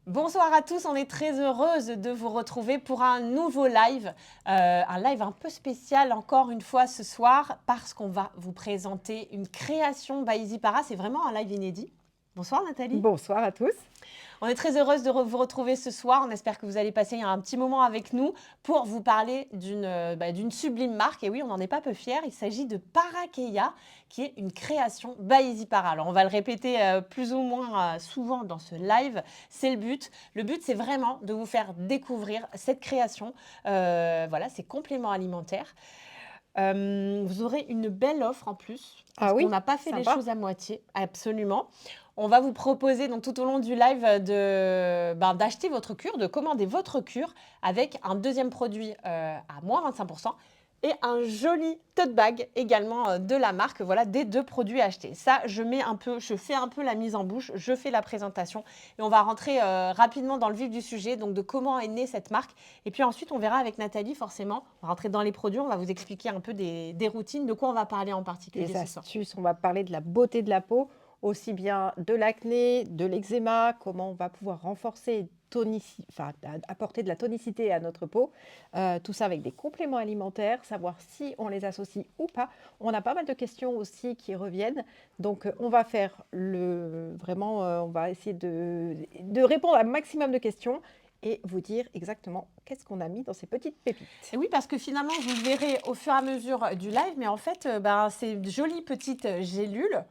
Bonsoir à tous, on est très heureuse de vous retrouver pour un nouveau live. Un live un peu spécial encore une fois ce soir parce qu'on va vous présenter une création by EasyPara. C'est vraiment un live inédit. Bonsoir Nathalie. Bonsoir à tous. On est très heureuse de vous retrouver ce soir. On espère que vous allez passer un petit moment avec nous pour vous parler d'une sublime marque. Et oui, on n'en est pas peu fiers. Il s'agit de Parakeia, qui est une création by EasyPara. Alors, on va le répéter plus ou moins souvent dans ce live. C'est le but. Le but, c'est vraiment de vous faire découvrir cette création. Voilà, c'est complément alimentaire. Vous aurez une belle offre en plus, parce Ah oui, qu'on n'a pas fait les sympa. choses à moitié, absolument. On va vous proposer donc, tout au long du live d'acheter votre cure, de commander votre cure avec un deuxième produit à moins 25% et un joli tote bag également de la marque, voilà, des deux produits achetés. Ça, je fais un peu la mise en bouche, je fais la présentation et on va rentrer rapidement dans le vif du sujet, donc de comment est née cette marque. Et puis ensuite, on verra avec Nathalie, forcément, on va rentrer dans les produits, on va vous expliquer un peu des routines, de quoi on va parler en particulier Les ce soir. astuces, on va parler de la beauté de la peau, aussi bien de l'acné, de l'eczéma, comment on va pouvoir renforcer, apporter de la tonicité à notre peau. Tout ça avec des compléments alimentaires, savoir si on les associe ou pas. On a pas mal de questions aussi qui reviennent. Donc, on va faire on va essayer de répondre à un maximum de questions et vous dire exactement qu'est-ce qu'on a mis dans ces petites pépites. Et oui, parce que finalement, vous le verrez au fur et à mesure du live, mais en fait, ces jolies petites gélules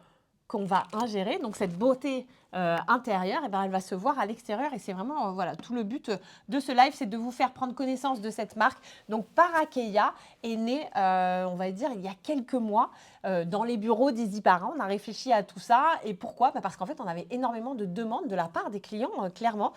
qu'on va ingérer, donc cette beauté intérieure, elle va se voir à l'extérieur et c'est vraiment voilà, tout le but de ce live, c'est de vous faire prendre connaissance de cette marque. Donc Parakeia est née, on va dire, il y a quelques mois dans les bureaux d'EasyPara. On a réfléchi à tout ça et pourquoi? Parce qu'en fait, on avait énormément de demandes de la part des clients, clairement,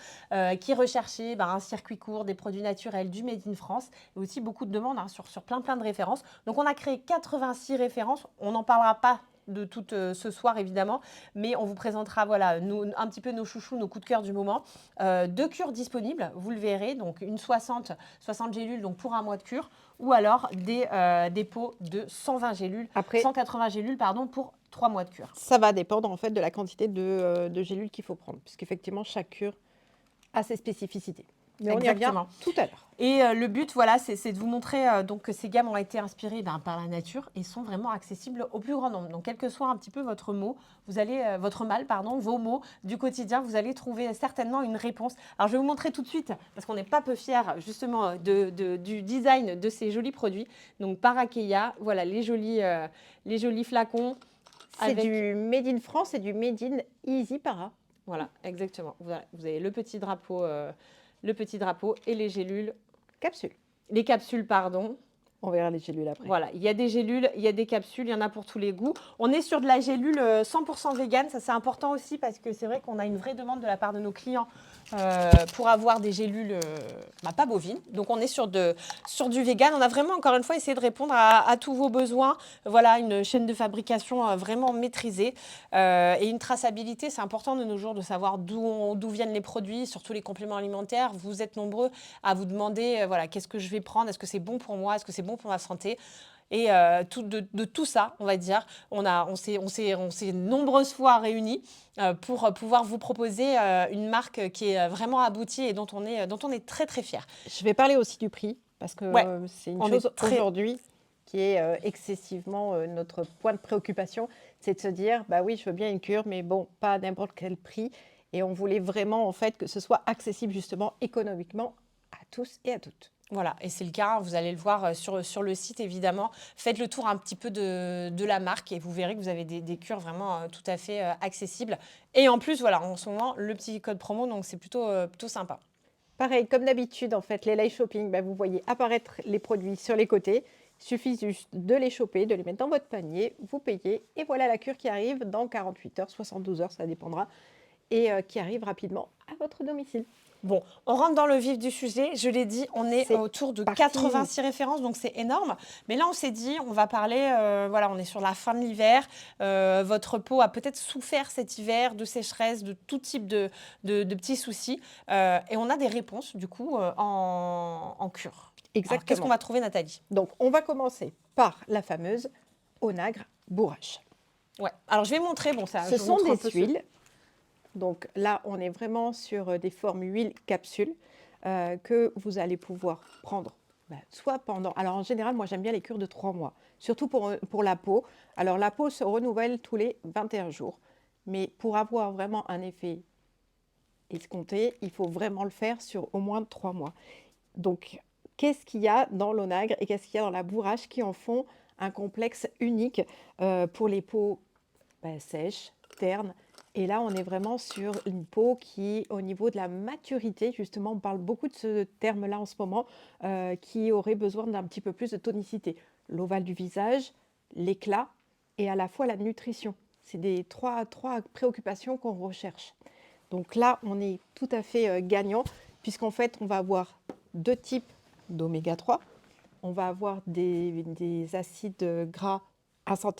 qui recherchaient un circuit court, des produits naturels, du Made in France et aussi beaucoup de demandes sur plein de références. Donc on a créé 86 références, on n'en parlera pas de toutes ce soir évidemment, mais on vous présentera voilà, un petit peu nos chouchous, nos coups de cœur du moment. Deux cures disponibles, vous le verrez, donc une 60 gélules donc pour un mois de cure, ou alors des pots de 120 gélules, Après, 180 gélules pardon, pour 3 mois de cure. ça va dépendre en fait de la quantité de gélules qu'il faut prendre, puisqu'effectivement chaque cure a ses spécificités. Mais on y revient Exactement. tout à l'heure. Et le but, voilà, c'est de vous montrer donc, que ces gammes ont été inspirées par la nature et sont vraiment accessibles au plus grand nombre. Donc, quel que soit un petit peu votre mot, votre mal, pardon, vos mots du quotidien, vous allez trouver certainement une réponse. Alors, je vais vous montrer tout de suite, parce qu'on n'est pas peu fiers justement du design de ces jolis produits. Donc, Parakeia, voilà, les jolis flacons. C'est du Made in France et du Made in EasyPara. Voilà, exactement. Vous avez le petit drapeau et les gélules. Capsule. Les capsules, pardon. On verra les gélules après. Voilà, il y a des gélules, il y a des capsules, il y en a pour tous les goûts. On est sur de la gélule 100% vegan, ça c'est important aussi parce que c'est vrai qu'on a une vraie demande de la part de nos clients pour avoir des gélules pas bovines. Donc on est sur du vegan. On a vraiment encore une fois essayé de répondre à tous vos besoins. Voilà, une chaîne de fabrication vraiment maîtrisée et une traçabilité. C'est important de nos jours de savoir d'où viennent les produits, surtout les compléments alimentaires. Vous êtes nombreux à vous demander voilà, qu'est-ce que je vais prendre, est-ce que c'est bon pour moi, est-ce que c'est bon pour ma santé. Et de tout ça, on va dire, on s'est nombreuses fois réunis pour pouvoir vous proposer une marque qui est vraiment aboutie et dont on est très très fiers. Je vais parler aussi du prix, parce que Ouais, c'est une chose aujourd'hui qui est excessivement notre point de préoccupation, c'est de se dire, bah oui, je veux bien une cure, mais bon, pas à n'importe quel prix. Et on voulait vraiment en fait que ce soit accessible justement économiquement à tous et à toutes. Voilà, et c'est le cas, vous allez le voir sur le site évidemment. Faites le tour un petit peu de la marque et vous verrez que vous avez des cures vraiment tout à fait accessibles. Et en plus, voilà, en ce moment, le petit code promo, donc c'est plutôt sympa. Pareil, comme d'habitude, en fait, les live shopping, bah, vous voyez apparaître les produits sur les côtés. Il suffit juste de les choper, de les mettre dans votre panier, vous payez et voilà la cure qui arrive dans 48 heures, 72 heures, ça dépendra, et qui arrive rapidement à votre domicile. Bon, on rentre dans le vif du sujet. Je l'ai dit, on est autour de 86 références, donc c'est énorme. Mais là, on s'est dit, on va parler, voilà, on est sur la fin de l'hiver. Votre peau a peut-être souffert cet hiver de sécheresse, de tout type de petits soucis. Et on a des réponses, du coup, en cure. Exactement. Qu'est-ce qu'on va trouver, Nathalie? Donc, on va commencer par la fameuse Onagre Bourrache. Ouais. Alors, je vais montrer. Bon, ça. Ce sont des huiles Donc là, on est vraiment sur des formes huile capsule que vous allez pouvoir prendre soit pendant... Alors en général, moi j'aime bien les cures de 3 mois, surtout pour la peau. Alors la peau se renouvelle tous les 21 jours. Mais pour avoir vraiment un effet escompté, il faut vraiment le faire sur au moins 3 mois. Donc, qu'est-ce qu'il y a dans l'onagre et qu'est-ce qu'il y a dans la bourrache qui en font un complexe unique pour les peaux sèches, ternes. Et là, on est vraiment sur une peau qui, au niveau de la maturité, justement, on parle beaucoup de ce terme-là en ce moment, qui aurait besoin d'un petit peu plus de tonicité. L'ovale du visage, l'éclat et à la fois la nutrition. C'est des trois préoccupations qu'on recherche. Donc là, on est tout à fait gagnant, puisqu'en fait, on va avoir 2 types d'oméga 3. On va avoir des acides gras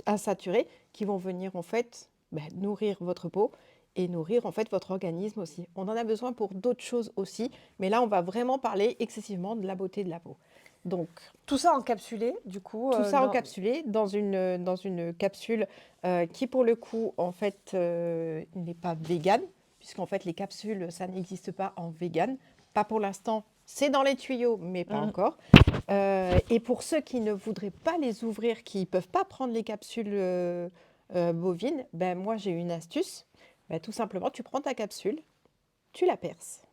insaturés qui vont venir en fait nourrir votre peau et nourrir en fait votre organisme aussi. On en a besoin pour d'autres choses aussi, mais là, on va vraiment parler excessivement de la beauté de la peau. Donc, Tout ça encapsulé, du coup. tout ça encapsulé dans une capsule qui, pour le coup, en fait, n'est pas végane, puisqu'en fait, les capsules, ça n'existe pas en vegan. Pas pour l'instant, c'est dans les tuyaux, mais pas encore. Et pour ceux qui ne voudraient pas les ouvrir, qui ne peuvent pas prendre les capsules bovines, ben moi, j'ai une astuce. Ben, tout simplement, tu prends ta capsule, tu la perces,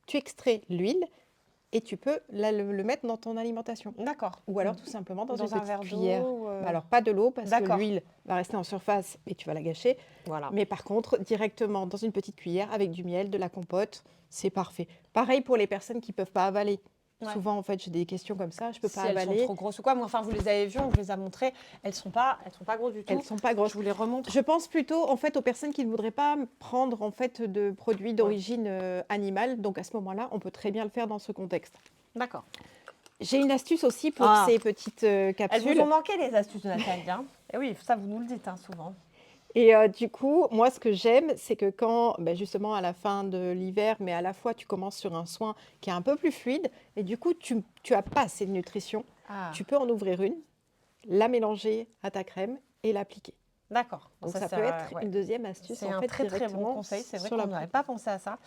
tu extrais l'huile et tu peux le mettre dans ton alimentation. D'accord. Ou alors tout simplement dans une un verre petite cuillère. d'eau. Alors pas de l'eau parce que D'accord. l'huile va rester en surface et tu vas la gâcher. Voilà. Mais par contre, directement dans une petite cuillère avec du miel, de la compote, c'est parfait. Pareil pour les personnes qui ne peuvent pas avaler. Ouais. Souvent, en fait, j'ai des questions comme ça, je ne peux pas Si elles avaler. sont trop grosses ou quoi. Moi, enfin, vous les avez vues, on vous les a montrées. Elles sont pas grosses du tout. Elles ne sont pas grosses. Je vous les remontre. Je pense plutôt en fait aux personnes qui ne voudraient pas prendre en fait de produits d'origine animale. Donc à ce moment-là, on peut très bien le faire dans ce contexte. D'accord. J'ai une astuce aussi pour ces petites capsules. Elles vous ont manqué les astuces de Nathalie. Hein. Et oui, ça vous nous le dites souvent. Et du coup, moi, ce que j'aime, c'est que quand, justement, à la fin de l'hiver, mais à la fois, tu commences sur un soin qui est un peu plus fluide, et du coup, tu n'as pas assez de nutrition, tu peux en ouvrir une, la mélanger à ta crème et l'appliquer. D'accord. Donc, ça peut être une deuxième astuce. C'est en un fait, très, très bon conseil. C'est vrai sur qu'on n'aurait pas pensé à ça.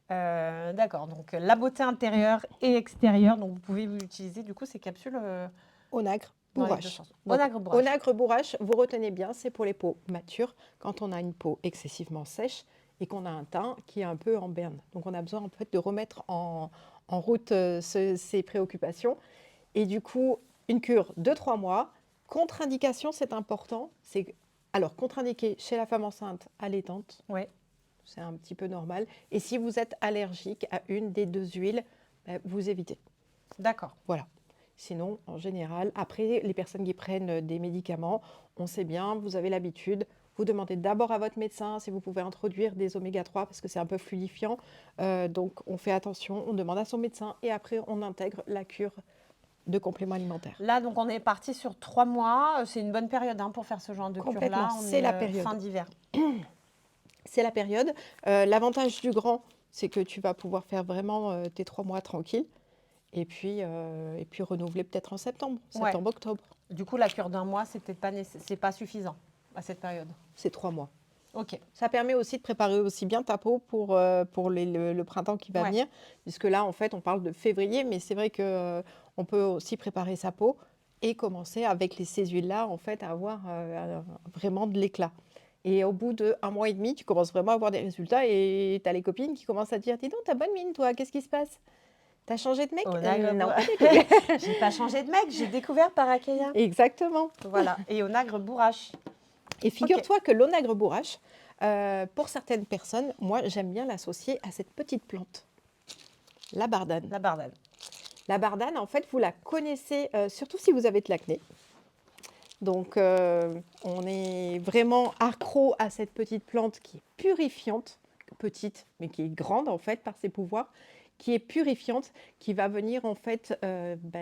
D'accord. Donc, la beauté intérieure et extérieure. Donc, vous pouvez utiliser, du coup, ces capsules onagre. dans les deux Bourrache. sens. Onagre bourrache. Onagre bourrache, vous retenez bien, c'est pour les peaux matures, quand on a une peau excessivement sèche et qu'on a un teint qui est un peu en berne. Donc on a besoin en fait de remettre en route ces préoccupations. Et du coup, une cure de 3 mois. Contre-indication, c'est important. Alors, contre-indiqué chez la femme enceinte allaitante, c'est un petit peu normal. Et si vous êtes allergique à une des 2 huiles, vous évitez. D'accord. Voilà. Sinon, en général, après, les personnes qui prennent des médicaments, on sait bien, vous avez l'habitude, vous demandez d'abord à votre médecin si vous pouvez introduire des oméga 3 parce que c'est un peu fluidifiant. Donc, on fait attention, on demande à son médecin et après, on intègre la cure de compléments alimentaires. Là, donc, on est parti sur 3 mois. C'est une bonne période pour faire ce genre de cure-là. C'est la période. Fin d'hiver. C'est la période. L'avantage du grand, c'est que tu vas pouvoir faire vraiment tes 3 mois tranquilles. Et puis renouveler peut-être en septembre, octobre. Du coup, la cure d'1 mois, c'est pas suffisant à cette période. C'est 3 mois. Ok. Ça permet aussi de préparer aussi bien ta peau pour le printemps qui va venir, puisque là, en fait, on parle de février, mais c'est vrai qu'on peut aussi préparer sa peau et commencer avec ces huiles-là, en fait, à avoir vraiment de l'éclat. Et au bout d'1 mois et demi, tu commences vraiment à avoir des résultats et tu as les copines qui commencent à te dire « Dis donc, t'as bonne mine, toi, qu'est-ce qui se passe ?» T'as changé de mec? Non, j'ai pas changé de mec, j'ai découvert Parakeia. Exactement. Voilà, et onagre bourrache. Et figure-toi que l'onagre bourrache, pour certaines personnes, moi, j'aime bien l'associer à cette petite plante, la bardane. La bardane. La bardane, en fait, vous la connaissez, surtout si vous avez de l'acné. Donc, on est vraiment accro à cette petite plante qui est purifiante, petite, mais qui est grande, en fait, par ses pouvoirs, qui est purifiante, qui va venir en fait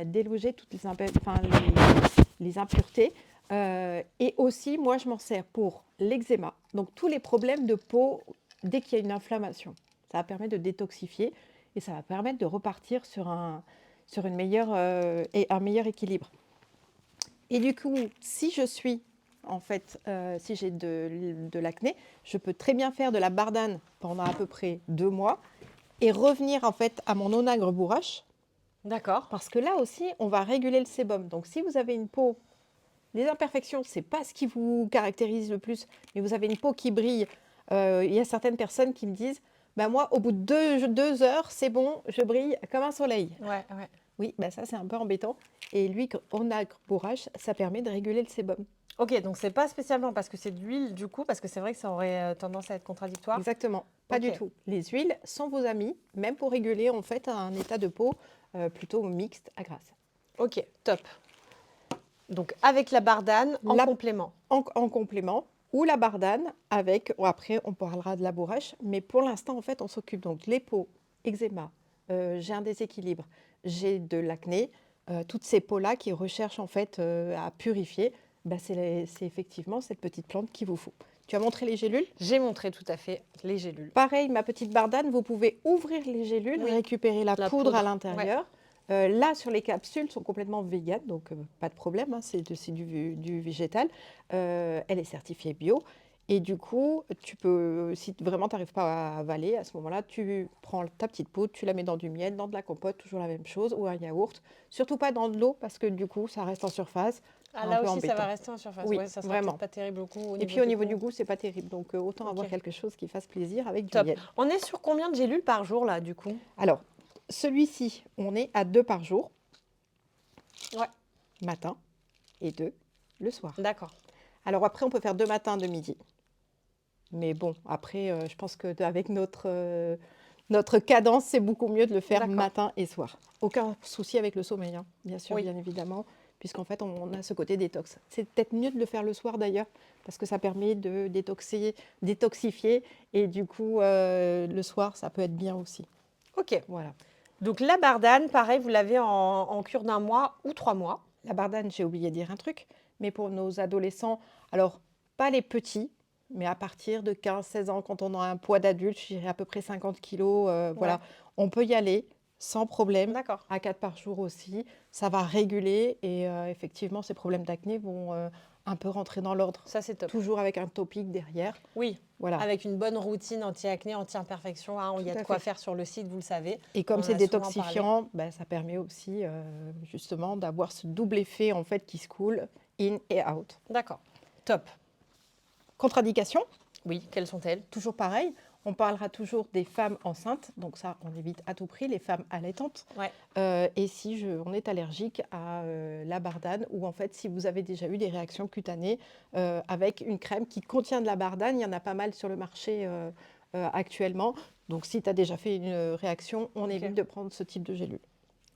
déloger toutes les impuretés. Et aussi, moi, je m'en sers pour l'eczéma, donc tous les problèmes de peau dès qu'il y a une inflammation. Ça va permettre de détoxifier et ça va permettre de repartir sur une meilleure, et un meilleur équilibre. Et du coup, si je suis en fait, si j'ai de l'acné, je peux très bien faire de la bardane pendant à peu près 2 mois et revenir en fait à mon onagre bourrache D'accord. parce que là aussi, on va réguler le sébum. Donc si vous avez une peau, les imperfections, c'est pas ce qui vous caractérise le plus, mais vous avez une peau qui brille. Il y a certaines personnes qui me disent, bah moi, au bout de 2 heures, c'est bon, je brille comme un soleil. Ouais, ouais. Oui, bah ça c'est un peu embêtant. Et lui, onagre bourrache, ça permet de réguler le sébum. Ok, donc c'est pas spécialement parce que c'est de l'huile du coup, parce que c'est vrai que ça aurait tendance à être contradictoire. Exactement, pas du Ok. tout. Les huiles sont vos amis, même pour réguler en fait un état de peau plutôt mixte à grasse. Ok, top. Donc avec la bardane en La- complément. En complément, ou la bardane avec, après on parlera de la bourrache, mais pour l'instant en fait on s'occupe donc les peaux, eczéma, j'ai un déséquilibre, j'ai de l'acné, toutes ces peaux-là qui recherchent en fait à purifier, bah, c'est effectivement cette petite plante qu'il vous faut. Tu as montré les gélules? J'ai montré tout à fait les gélules. Pareil, ma petite bardane, vous pouvez ouvrir les gélules, Oui, récupérer la la poudre à poudre, l'intérieur. Là, sur les capsules, sont complètement véganes, donc pas de problème, hein, c'est du végétal. Elle est certifiée bio. Et du coup, tu peux, si vraiment tu n'arrives pas à avaler, à ce moment-là, tu prends ta petite poudre, tu la mets dans du miel, dans de la compote, toujours la même chose, ou un yaourt. Surtout pas dans de l'eau, parce que du coup, ça reste en surface. Ah, Un là peu aussi, ça va embêtant. rester en surface. Oui, Ouais, ça sera vraiment. peut-être pas terrible au coup, au Et niveau puis au du niveau goût. du goût, c'est pas terrible. Donc autant avoir Ok. quelque chose qui fasse plaisir avec du Top. miel. On est sur combien de gélules par jour là, du coup? Alors, celui-ci, on est à 2 par jour, Ouais. matin, et 2 le soir. D'accord. Alors après, on peut faire 2 matins, 2 midi. Mais bon, après, je pense qu'avec notre cadence, c'est beaucoup mieux de le faire D'accord. matin et soir. Aucun souci avec le sommeil, hein, bien sûr, Oui. bien évidemment, puisqu'en fait, on a ce côté détox. C'est peut-être mieux de le faire le soir d'ailleurs, parce que ça permet de détoxifier, et du coup, le soir, ça peut être bien aussi. Ok. Voilà. Donc la bardane, pareil, vous l'avez en cure d'un mois ou 3 mois. La bardane, j'ai oublié de dire un truc, mais pour nos adolescents, alors pas les petits, mais à partir de 15-16 ans, quand on a un poids d'adulte, je dirais à peu près 50 kilos, voilà, on peut y aller sans problème, D'accord. à 4 par jour aussi. Ça va réguler et effectivement, ces problèmes d'acné vont un peu rentrer dans l'ordre. Ça, c'est top. Toujours avec un topic derrière. Oui. Voilà. Avec une bonne routine anti-acné, anti-imperfection, hein, il y a Tout de à quoi fait. faire sur le site, vous le savez. Et comme On c'est a souvent parlé. détoxifiant, ben, ça permet aussi justement d'avoir ce double effet en fait qui se coule in et out. D'accord. Top. Contre-indication, Oui, quelles sont-elles? toujours pareil, on parlera toujours des femmes enceintes, donc ça on évite à tout prix, les femmes allaitantes. Ouais. Et si on est allergique à la bardane, ou en fait si vous avez déjà eu des réactions cutanées avec une crème qui contient de la bardane, il y en a pas mal sur le marché actuellement. Donc si tu as déjà fait une réaction, on Ok. évite de prendre ce type de gélule.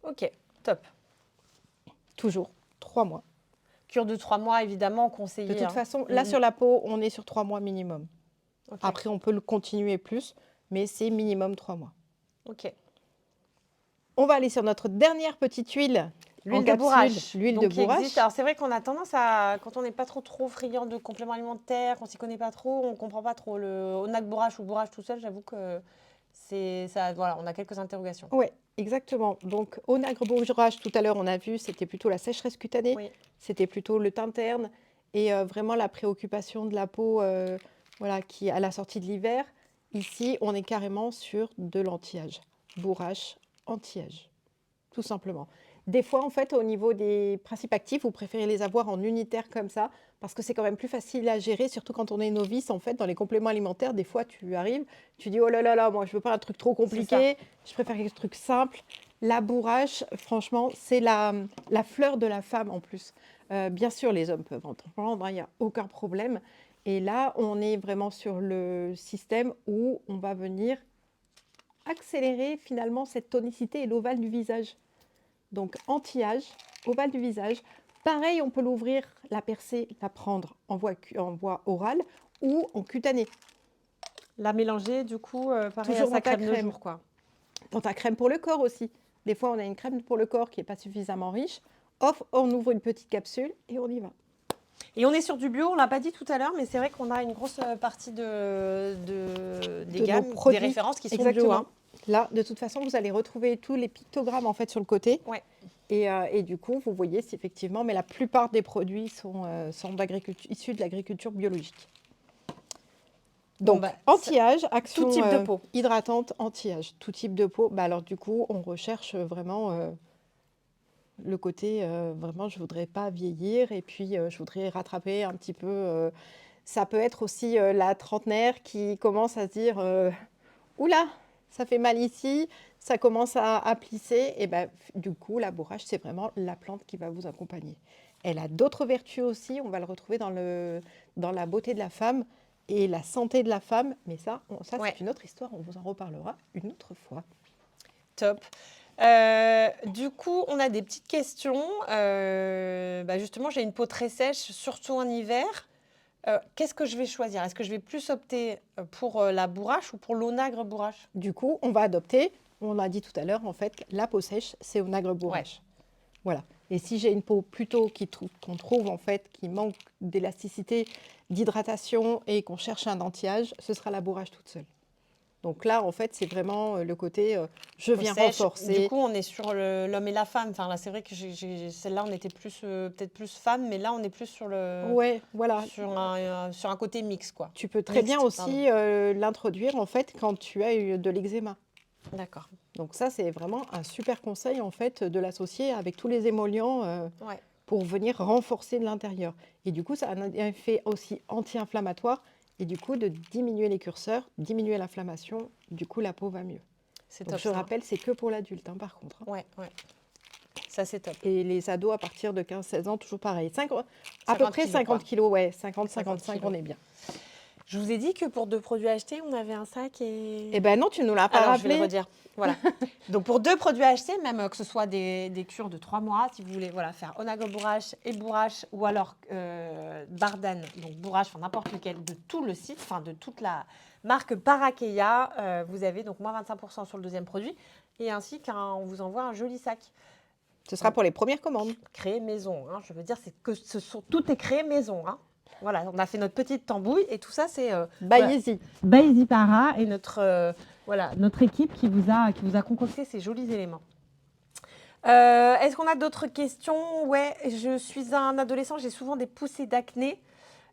Ok, top. Toujours 3 mois. Cure de 3 mois, évidemment, conseillée. De toute hein. façon, là sur la peau, on est sur 3 mois minimum. Ok. Après, on peut le continuer plus, mais c'est minimum 3 mois. Ok. On va aller sur notre dernière petite huile. L'huile en de capsule, bourrache. l'huile Donc, de qui existe. bourrache. Alors, c'est vrai qu'on a tendance à, quand on n'est pas trop friand de compléments alimentaires, qu'on s'y connaît pas trop, on comprend pas trop le onac bourrache ou bourrache tout seul. J'avoue que c'est ça. Voilà, on a quelques interrogations. Oui, exactement. Donc, onagre bourrache, tout à l'heure, on a vu, c'était plutôt la sécheresse cutanée, Oui. c'était plutôt le teint terne et vraiment la préoccupation de la peau voilà, qui à la sortie de l'hiver. Ici, on est carrément sur de l'anti-âge. Bourrache, anti-âge, tout simplement. Des fois, en fait, au niveau des principes actifs, vous préférez les avoir en unitaire comme ça, parce que c'est quand même plus facile à gérer, surtout quand on est novice, en fait, dans les compléments alimentaires. Des fois, tu arrives, tu dis, oh là là là, moi, je veux pas un truc trop compliqué, je préfère un truc simple. La bourrache, franchement, c'est la fleur de la femme en plus. Bien sûr, les hommes peuvent en prendre, hein, il n'y a aucun problème. Et là, on est vraiment sur le système où on va venir accélérer finalement cette tonicité et l'ovale du visage. Donc anti-âge, ovale du visage. Pareil, on peut l'ouvrir, la percer, la prendre en voie orale ou en cutané. La mélanger, du coup, pareil Toujours à sa dans ta crème de crème. jour, quoi. Dans ta crème pour le corps aussi. Des fois, on a une crème pour le corps qui n'est pas suffisamment riche. Hop, on ouvre une petite capsule et on y va. Et on est sur du bio, on l'a pas dit tout à l'heure, mais c'est vrai qu'on a une grosse partie des nos gammes, produits. des références qui sont bio. Exactement. Hein. Là, de toute façon, vous allez retrouver tous les pictogrammes en fait sur le côté. Ouais. Et du coup, vous voyez si effectivement, mais la plupart des produits sont issus de l'agriculture biologique. Bon, Donc, bah, anti-âge, action tout type de peau. hydratante, anti-âge, tout type de peau. Bah, alors du coup, on recherche vraiment le côté, vraiment, je voudrais pas vieillir et puis je voudrais rattraper un petit peu. Ça peut être aussi la trentenaire qui commence à se dire, oula, ça fait mal ici, ça commence à plisser. Et ben, du coup, la bourrache, c'est vraiment la plante qui va vous accompagner. Elle a d'autres vertus aussi, on va le retrouver dans la beauté de la femme et la santé de la femme. Mais ça Ouais. c'est une autre histoire, on vous en reparlera une autre fois. Top. Du coup, on a des petites questions. Justement, j'ai une peau très sèche, surtout en hiver. Qu'est-ce que je vais choisir? Est-ce que je vais plus opter pour la bourrache ou pour l'onagre bourrache? Du coup, on va adopter, on a dit tout à l'heure, en fait, la peau sèche, c'est onagre bourrache. Voilà. Et si j'ai une peau plutôt qu'on trouve, en fait, qui manque d'élasticité, d'hydratation et qu'on cherche un anti-âge, ce sera la bourrache toute seule. Donc là, en fait, c'est vraiment le côté je Peau viens sèche. renforcer. Du coup, on est sur l'homme et la femme. Enfin, là, c'est vrai que celle-là, on était plus peut-être plus femme, mais là, on est plus sur Ouais, voilà. sur un côté mix, quoi. Tu peux très bien Mixte, aussi l'introduire, en fait, quand tu as eu de l'eczéma. D'accord. Donc ça, c'est vraiment un super conseil, en fait, de l'associer avec tous les émollients Ouais. pour venir renforcer de l'intérieur. Et du coup, ça a un effet aussi anti-inflammatoire. Et du coup, de diminuer les curseurs, diminuer l'inflammation, du coup, la peau va mieux. C'est Donc, top. je rappelle, c'est que pour l'adulte, hein, par contre. Ouais. Ça, c'est top. Et les ados à partir de 15-16 ans, toujours pareil. À 50 peu près kilos, 50 quoi. kilos, ouais. 50 50-55, kilos. on est bien. Je vous ai dit que pour 2 produits achetés, on avait un sac et... Eh ben non, tu ne nous l'as pas Alors, je rappelé. vais le redire. Voilà. Donc, pour 2 produits achetés, même que ce soit des cures de 3 mois, si vous voulez faire onagre bourrache et bourrache, ou alors Bardane, donc bourrache, enfin n'importe lequel, de tout le site, enfin de toute la marque Parakeia, vous avez donc moins 25% sur le deuxième produit, et ainsi qu'on vous envoie un joli sac. Ce sera pour les premières commandes. Créé maison, hein. Je veux dire, c'est que tout est créé maison, hein. Voilà, on a fait notre petite tambouille et tout ça, c'est Baïsi. By Easy Para et notre équipe qui vous a concocté ces jolis éléments. Est-ce qu'on a d'autres questions? Ouais, je suis un adolescent, j'ai souvent des poussées d'acné.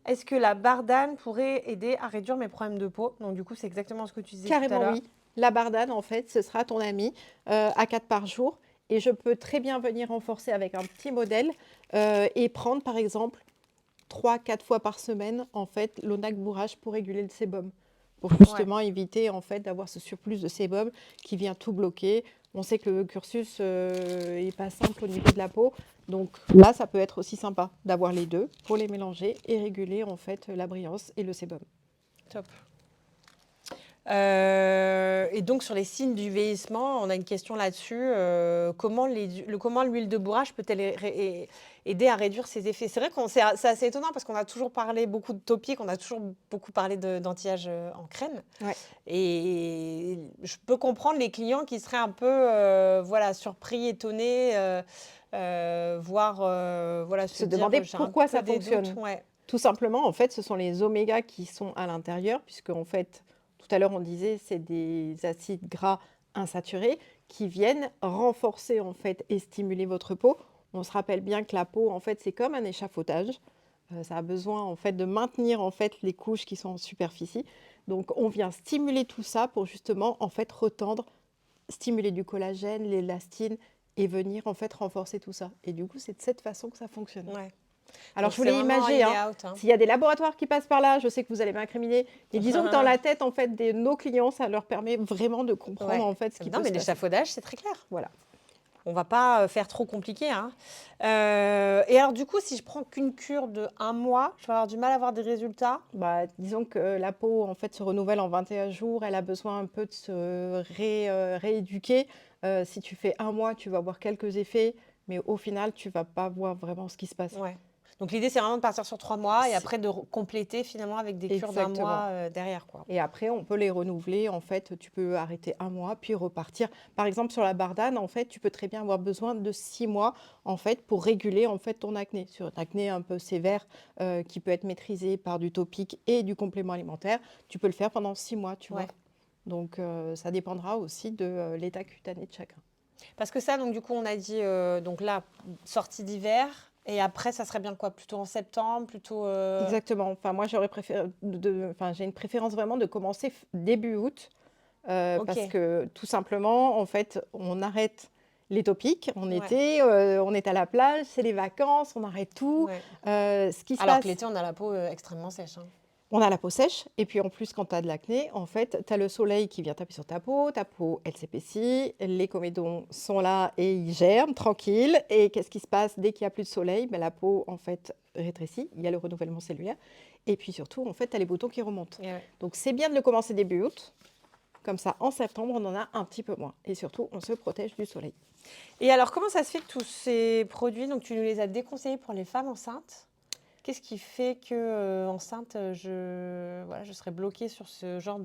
Est-ce que la Bardane pourrait aider à réduire mes problèmes de peau? Donc du coup, c'est exactement ce que tu disais tout à Carrément, l'heure. oui. La Bardane, en fait, ce sera ton ami à 4 par jour. Et je peux très bien venir renforcer avec un petit modèle et prendre, par exemple, 3-4 fois par semaine, en fait, l'onagre bourrache pour réguler le sébum. Pour justement éviter, en fait, d'avoir ce surplus de sébum qui vient tout bloquer. On sait que le cursus n'est pas simple au niveau de la peau. Donc là, ça peut être aussi sympa d'avoir les deux pour les mélanger et réguler, en fait, la brillance et le sébum. Top. Et donc sur les signes du vieillissement, on a une question là-dessus. Comment l'huile de bourrache peut-elle aider à réduire ses effets? C'est vrai que c'est assez étonnant parce qu'on a toujours parlé beaucoup de topiques, on a toujours beaucoup parlé d'anti-âge en crème. Ouais. Et je peux comprendre les clients qui seraient un peu surpris, étonnés, voire se demander pourquoi ça fonctionne. Doutes, ouais. Tout simplement, en fait, ce sont les omégas qui sont à l'intérieur, puisque en fait, tout à l'heure on disait, c'est des acides gras insaturés qui viennent renforcer en fait et stimuler votre peau. On se rappelle bien que la peau, en fait, c'est comme un échafaudage. Ça a besoin en fait de maintenir en fait les couches qui sont en superficie. Donc, on vient stimuler tout ça pour justement en fait retendre, stimuler du collagène, l'élastine et venir en fait renforcer tout ça. Et du coup, c'est de cette façon que ça fonctionne. Ouais. Alors, Donc, je voulais imaginer, s'il y a des laboratoires qui passent par là, je sais que vous allez m'incriminer, mais disons que dans la tête en fait, de nos clients, ça leur permet vraiment de comprendre en fait ce qui peut se passer. Non, mais l'échafaudage, c'est très clair. Voilà. On ne va pas faire trop compliqué. Hein. Et alors, du coup, si je prends qu'une cure de 1 mois, je vais avoir du mal à avoir des résultats. Disons que la peau en fait, se renouvelle en 21 jours, elle a besoin un peu de se rééduquer. Si tu fais 1 mois, tu vas avoir quelques effets, mais au final, tu ne vas pas voir vraiment ce qui se passe. Ouais. Donc l'idée, c'est vraiment de partir sur 3 mois et après de compléter finalement avec des cures d'1 mois derrière, quoi. Et après, on peut les renouveler. En fait, tu peux arrêter 1 mois, puis repartir. Par exemple, sur la Bardane, en fait, tu peux très bien avoir besoin de 6 mois en fait, pour réguler en fait, ton acné. Sur une acné un peu sévère qui peut être maîtrisée par du topique et du complément alimentaire, tu peux le faire pendant 6 mois, tu vois. Donc, ça dépendra aussi de l'état cutané de chacun. Parce que ça, donc du coup, on a dit, donc là, sortie d'hiver. Et après, ça serait bien quoi? Plutôt en septembre, plutôt... Exactement. Enfin, moi, j'aurais préféré enfin, j'ai une préférence vraiment de commencer début août, Ok, parce que tout simplement, en fait, on arrête les topiques en ouais, été, on est à la plage, c'est les vacances, on arrête tout. ouais. Ce qui se Alors que passe, l'été, on a la peau extrêmement sèche, hein. on a la peau sèche, et puis en plus, quand tu as de l'acné, en fait, tu as le soleil qui vient taper sur ta peau, elle s'épaissit, les comédons sont là et ils germent, tranquille. Et qu'est-ce qui se passe dès qu'il n'y a plus de soleil? Ben, la peau, en fait, rétrécit, il y a le renouvellement cellulaire, et puis surtout, en fait, tu as les boutons qui remontent. Et ouais. Donc, c'est bien de le commencer début août, comme ça, en septembre, on en a un petit peu moins. Et surtout, on se protège du soleil. Et alors, comment ça se fait que tous ces produits, donc tu nous les as déconseillés pour les femmes enceintes? Qu'est-ce qui fait que enceinte, voilà, je serais bloquée sur ce genre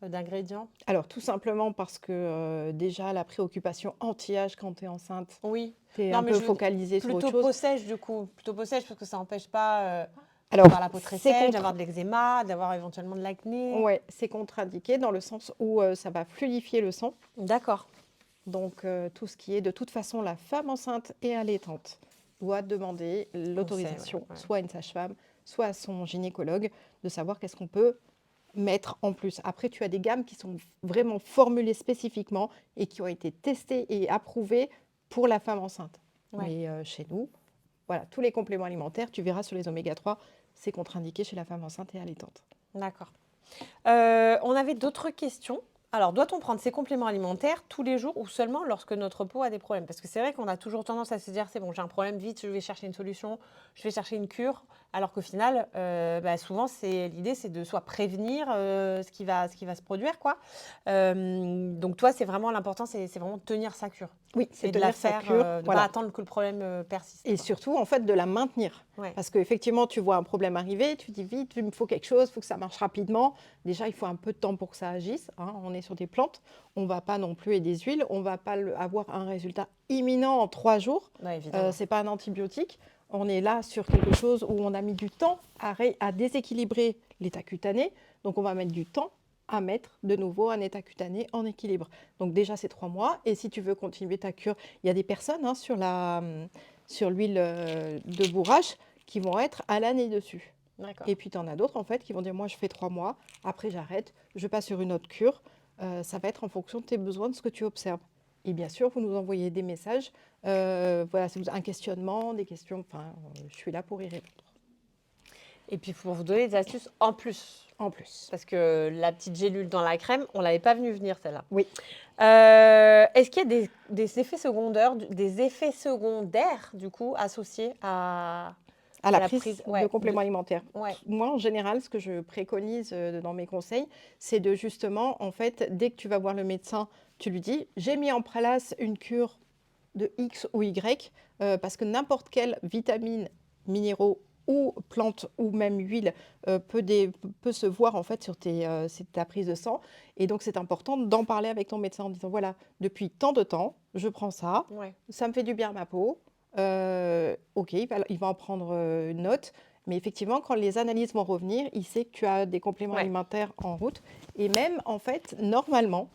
d'ingrédients? Alors, tout simplement parce que déjà, la préoccupation anti-âge quand tu es enceinte, Oui. tu es Non, un mais peu je veux focalisée sur autre plutôt chose. peau sèche du coup, plutôt peau sèche parce que ça n'empêche pas Alors, d'avoir la peau très c'est sèche, contre. d'avoir de l'eczéma, d'avoir éventuellement de l'acné. Ouais, c'est contre-indiqué dans le sens où ça va fluidifier le sang. D'accord. Donc, tout ce qui est de toute façon la femme enceinte et allaitante doit demander On sait, l'autorisation, ouais. soit à une sage-femme, soit à son gynécologue, de savoir qu'est-ce qu'on peut mettre en plus. Après, tu as des gammes qui sont vraiment formulées spécifiquement et qui ont été testées et approuvées pour la femme enceinte. Ouais. Mais chez nous, voilà, tous les compléments alimentaires, tu verras sur les oméga 3, c'est contre-indiqué chez la femme enceinte et allaitante. D'accord. On avait d'autres questions. Alors, doit-on prendre ces compléments alimentaires tous les jours ou seulement lorsque notre peau a des problèmes? Parce que c'est vrai qu'on a toujours tendance à se dire, c'est bon, j'ai un problème, vite, je vais chercher une solution, je vais chercher une cure. Alors qu'au final, souvent, l'idée, c'est de soit prévenir ce qui va se produire, quoi. Donc, toi, c'est vraiment l'important, c'est vraiment de tenir sa cure. Oui, c'est Et de la tenir sa faire, cure, de ne voilà. pas attendre que le problème persiste, Et quoi. surtout, en fait, de la maintenir. Ouais. Parce qu'effectivement, tu vois un problème arriver, tu dis vite, il me faut quelque chose, il faut que ça marche rapidement. Déjà, il faut un peu de temps pour que ça agisse, hein. On est sur des plantes, on ne va pas non plus, et des huiles, on ne va pas avoir un résultat imminent en 3 jours. Ouais, évidemment. Ce n'est pas un antibiotique. On est là sur quelque chose où on a mis du temps à déséquilibrer l'état cutané. Donc, on va mettre du temps à mettre de nouveau un état cutané en équilibre. Donc déjà, c'est 3 mois. Et si tu veux continuer ta cure, il y a des personnes sur l'huile de bourrache qui vont être à l'année dessus. D'accord. Et puis, tu en as d'autres, en fait, qui vont dire, moi, je fais 3 mois, après, j'arrête, je passe sur une autre cure. Ça va être en fonction de tes besoins, de ce que tu observes. Et bien sûr, vous nous envoyez des messages. Voilà, si vous avez un questionnement, des questions, enfin, je suis là pour y répondre. Et puis, pour vous donner des astuces en plus. En plus. Parce que la petite gélule dans la crème, on ne l'avait pas venue venir, celle-là. Oui. Est-ce qu'il y a des effets secondaires, du coup, associés à la la prise ouais, de compléments alimentaires. Ouais. Moi, en général, ce que je préconise dans mes conseils, c'est de justement, en fait, dès que tu vas voir le médecin, tu lui dis, j'ai mis en place une cure de X ou Y, parce que n'importe quelle vitamine, minéraux ou plante ou même huile peut se voir en fait sur ta prise de sang. Et donc, c'est important d'en parler avec ton médecin en disant, voilà, depuis tant de temps, je prends ça, Ouais. ça me fait du bien à ma peau. Ok, il va en prendre une note. Mais effectivement, quand les analyses vont revenir, il sait que tu as des compléments Ouais. alimentaires en route. Et même, en fait, normalement,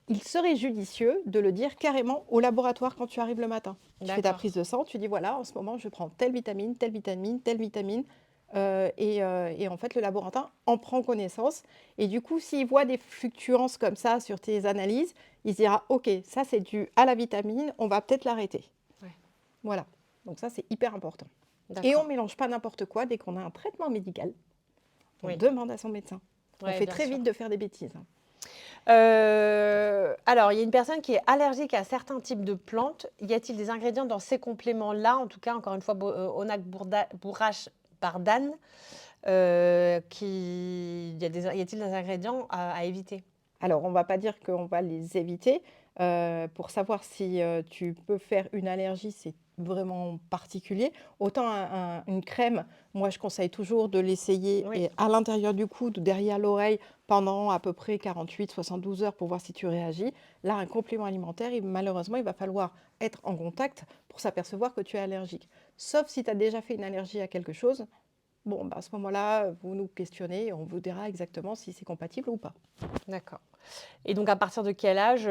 il serait judicieux de le dire carrément au laboratoire quand tu arrives le matin. Tu fais ta D'accord. prise de sang, tu dis voilà, en ce moment, je prends telle vitamine, telle vitamine, telle vitamine. Et en fait, le laboratoire en prend connaissance. Et du coup, s'il voit des fluctuances comme ça sur tes analyses, il se dira ok, ça c'est dû à la vitamine, on va peut-être l'arrêter. Ouais. Voilà. Donc ça, c'est hyper important. D'accord. Et on ne mélange pas n'importe quoi dès qu'on a un traitement médical. On Oui. demande à son médecin. Ouais, on fait bien très sûr. vite de faire des bêtises. Alors, il y a une personne qui est allergique à certains types de plantes. Y a-t-il des ingrédients dans ces compléments-là? En tout cas, encore une fois, Onac Bourrache par Dan. Y a-t-il des ingrédients à éviter? Alors, on ne va pas dire qu'on va les éviter. Pour savoir si tu peux faire une allergie, c'est vraiment particulier. Autant une crème, moi je conseille toujours de l'essayer Oui. à l'intérieur du coude, derrière l'oreille, pendant à peu près 48-72 heures pour voir si tu réagis. Là, un complément alimentaire, malheureusement, il va falloir être en contact pour s'apercevoir que tu es allergique. Sauf si tu as déjà fait une allergie à quelque chose. bon, bah, à ce moment-là, vous nous questionnez et on vous dira exactement si c'est compatible ou pas. D'accord. Et donc, à partir de quel âge,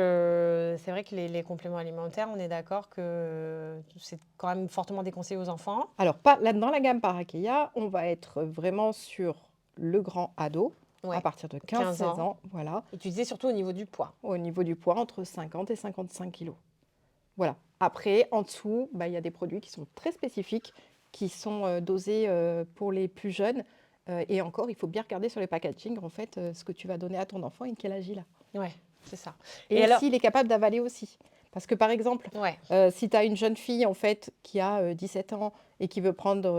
c'est vrai que les compléments alimentaires, on est d'accord que c'est quand même fortement déconseillé aux enfants? Alors, pas, là, dans la gamme Parakeia, on va être vraiment sur le grand ado, à Ouais, partir de 15 15-16 ans. ans, voilà, Et tu disais surtout au niveau du poids. au niveau du poids, entre 50 et 55 kilos. Voilà. Après, en dessous, bah, il y a des produits qui sont très spécifiques, qui sont dosés pour les plus jeunes. Et encore, il faut bien regarder sur les packaging, en fait, ce que tu vas donner à ton enfant et quel âge il a. Ouais, c'est ça. Et Et alors, s'il est capable d'avaler aussi. Parce que, par exemple, ouais, si tu as une jeune fille, en fait, qui a 17 ans et qui veut prendre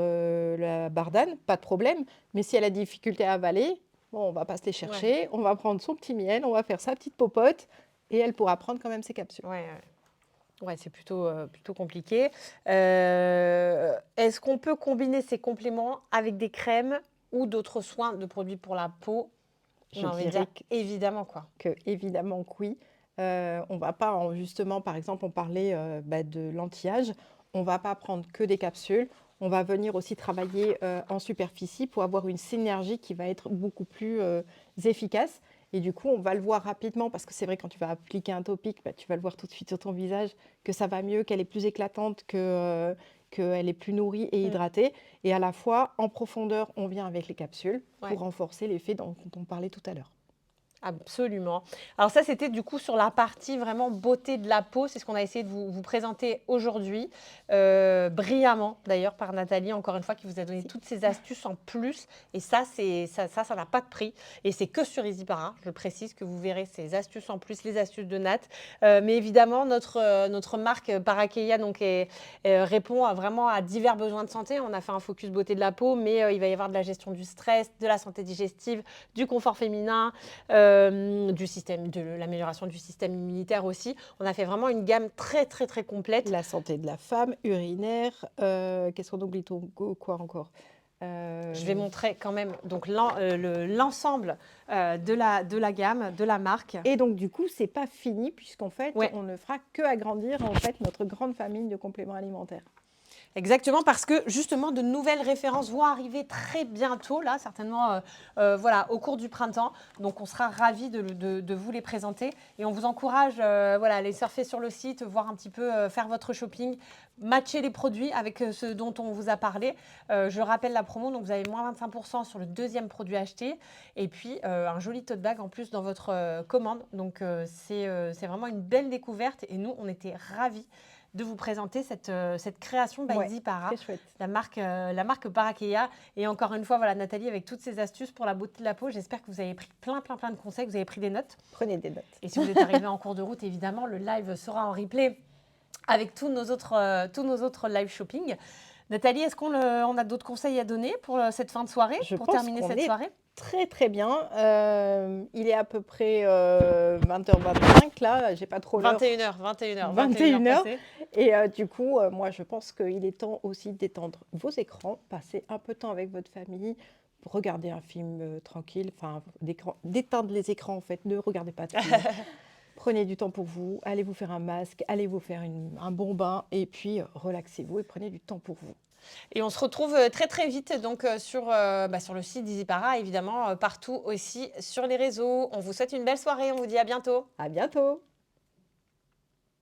la bardane, pas de problème. Mais si elle a des difficultés à avaler, bon, on va pas se les ouais, chercher. On va prendre son petit miel, on va faire sa petite popote et elle pourra prendre quand même ses capsules. ouais, ouais, c'est plutôt compliqué. Est-ce qu'on peut combiner ces compléments avec des crèmes ou d'autres soins de produits pour la peau? J'ai Je envie de dire dirais évidemment, quoi. évidemment que oui. On va pas, justement, par exemple, on parlait bah, de l'anti-âge. On va pas prendre que des capsules. On va venir aussi travailler en superficie pour avoir une synergie qui va être beaucoup plus efficace. Et du coup, on va le voir rapidement parce que c'est vrai, quand tu vas appliquer un topique, bah, tu vas le voir tout de suite sur ton visage que ça va mieux, qu'elle est plus éclatante, qu'elle est plus nourrie et Mm. hydratée. Et à la fois, en profondeur, on vient avec les capsules Ouais. pour renforcer l'effet dont on parlait tout à l'heure. Absolument. Alors ça, c'était du coup sur la partie vraiment beauté de la peau. C'est ce qu'on a essayé de vous présenter aujourd'hui, brillamment d'ailleurs par Nathalie, encore une fois, qui vous a donné toutes ces astuces en plus. Et ça, ça n'a pas de prix. Et c'est que sur EasyPara. Je précise que vous verrez ces astuces en plus, les astuces de Nat. Mais évidemment, notre marque Parakeia répond vraiment à divers besoins de santé. On a fait un focus beauté de la peau, mais il va y avoir de la gestion du stress, de la santé digestive, du confort féminin, de l'amélioration du système immunitaire aussi. On a fait vraiment une gamme très, très, très complète. La santé de la femme, urinaire, qu'est-ce qu'on oublie quoi encore? Je vais montrer quand même donc l'ensemble de la gamme, de la marque. Et donc, du coup, c'est pas fini puisqu'en fait, Ouais. on ne fera que agrandir en fait notre grande famille de compléments alimentaires. Exactement, parce que justement, de nouvelles références vont arriver très bientôt, là, certainement voilà, au cours du printemps. Donc, on sera ravis de vous les présenter. Et on vous encourage voilà, à aller surfer sur le site, voir un petit peu, faire votre shopping, matcher les produits avec ceux dont on vous a parlé. Je rappelle la promo, donc vous avez moins 25% sur le deuxième produit acheté. Et puis, un joli tote bag en plus dans votre commande. Donc, c'est vraiment une belle découverte. Et nous, on était ravis de vous présenter cette création by Ouais, EasyPara, très chouette. la marque Parakeia. Et encore une fois, voilà, Nathalie, avec toutes ces astuces pour la beauté de la peau, j'espère que vous avez pris plein de conseils, que vous avez pris des notes. Prenez des notes. Et si vous êtes arrivé en cours de route, évidemment, le live sera en replay avec tous nos autres live shopping. Nathalie, est-ce qu'on on a d'autres conseils à donner pour cette fin de soirée, Je pour pense terminer qu'on cette est soirée? très très bien. Il est à peu près 20h25 là, j'ai pas trop l'heure. 21h, 21h, 21h. passées. Et du coup, moi je pense qu'il est temps aussi d'étendre vos écrans, passer un peu de temps avec votre famille, regarder un film tranquille, enfin d'éteindre les écrans en fait, ne regardez pas de film. Prenez du temps pour vous, allez vous faire un masque, allez vous faire un bon bain et puis relaxez-vous et prenez du temps pour vous. Et on se retrouve très très vite donc sur le site d'EasyPara, évidemment, partout aussi sur les réseaux. On vous souhaite une belle soirée, on vous dit à bientôt. À bientôt!